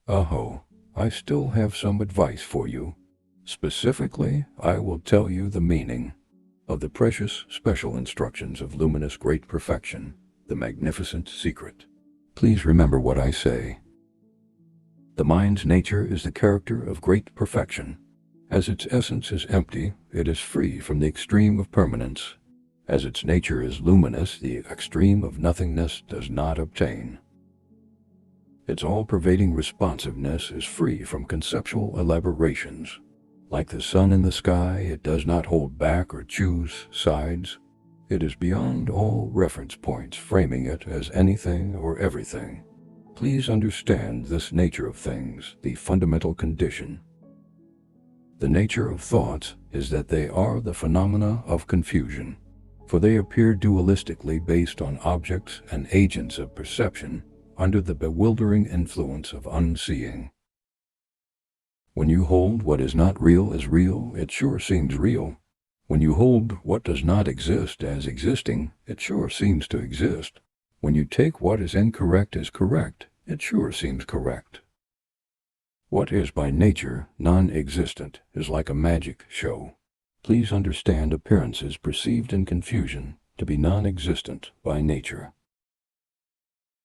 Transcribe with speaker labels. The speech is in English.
Speaker 1: Aho, I still have some advice for you. Specifically, I will tell you the meaning of the precious special instructions of Luminous Great Perfection, the magnificent secret. Please remember what I say. The mind's nature is the character of great perfection. As its essence is empty, it is free from the extreme of permanence. As its nature is luminous, the extreme of nothingness does not obtain. Its all-pervading responsiveness is free from conceptual elaborations. Like the sun in the sky, it does not hold back or choose sides. It is beyond all reference points, framing it as anything or everything. Please understand this nature of things, the fundamental condition. The nature of thoughts is that they are the phenomena of confusion, for they appear dualistically based on objects and agents of perception under the bewildering influence of unseeing. When you hold what is not real as real, it sure seems real. When you hold what does not exist as existing, it sure seems to exist. When you take what is incorrect as correct, it sure seems correct. What is by nature non-existent is like a magic show. Please understand appearances perceived in confusion to be non-existent by nature.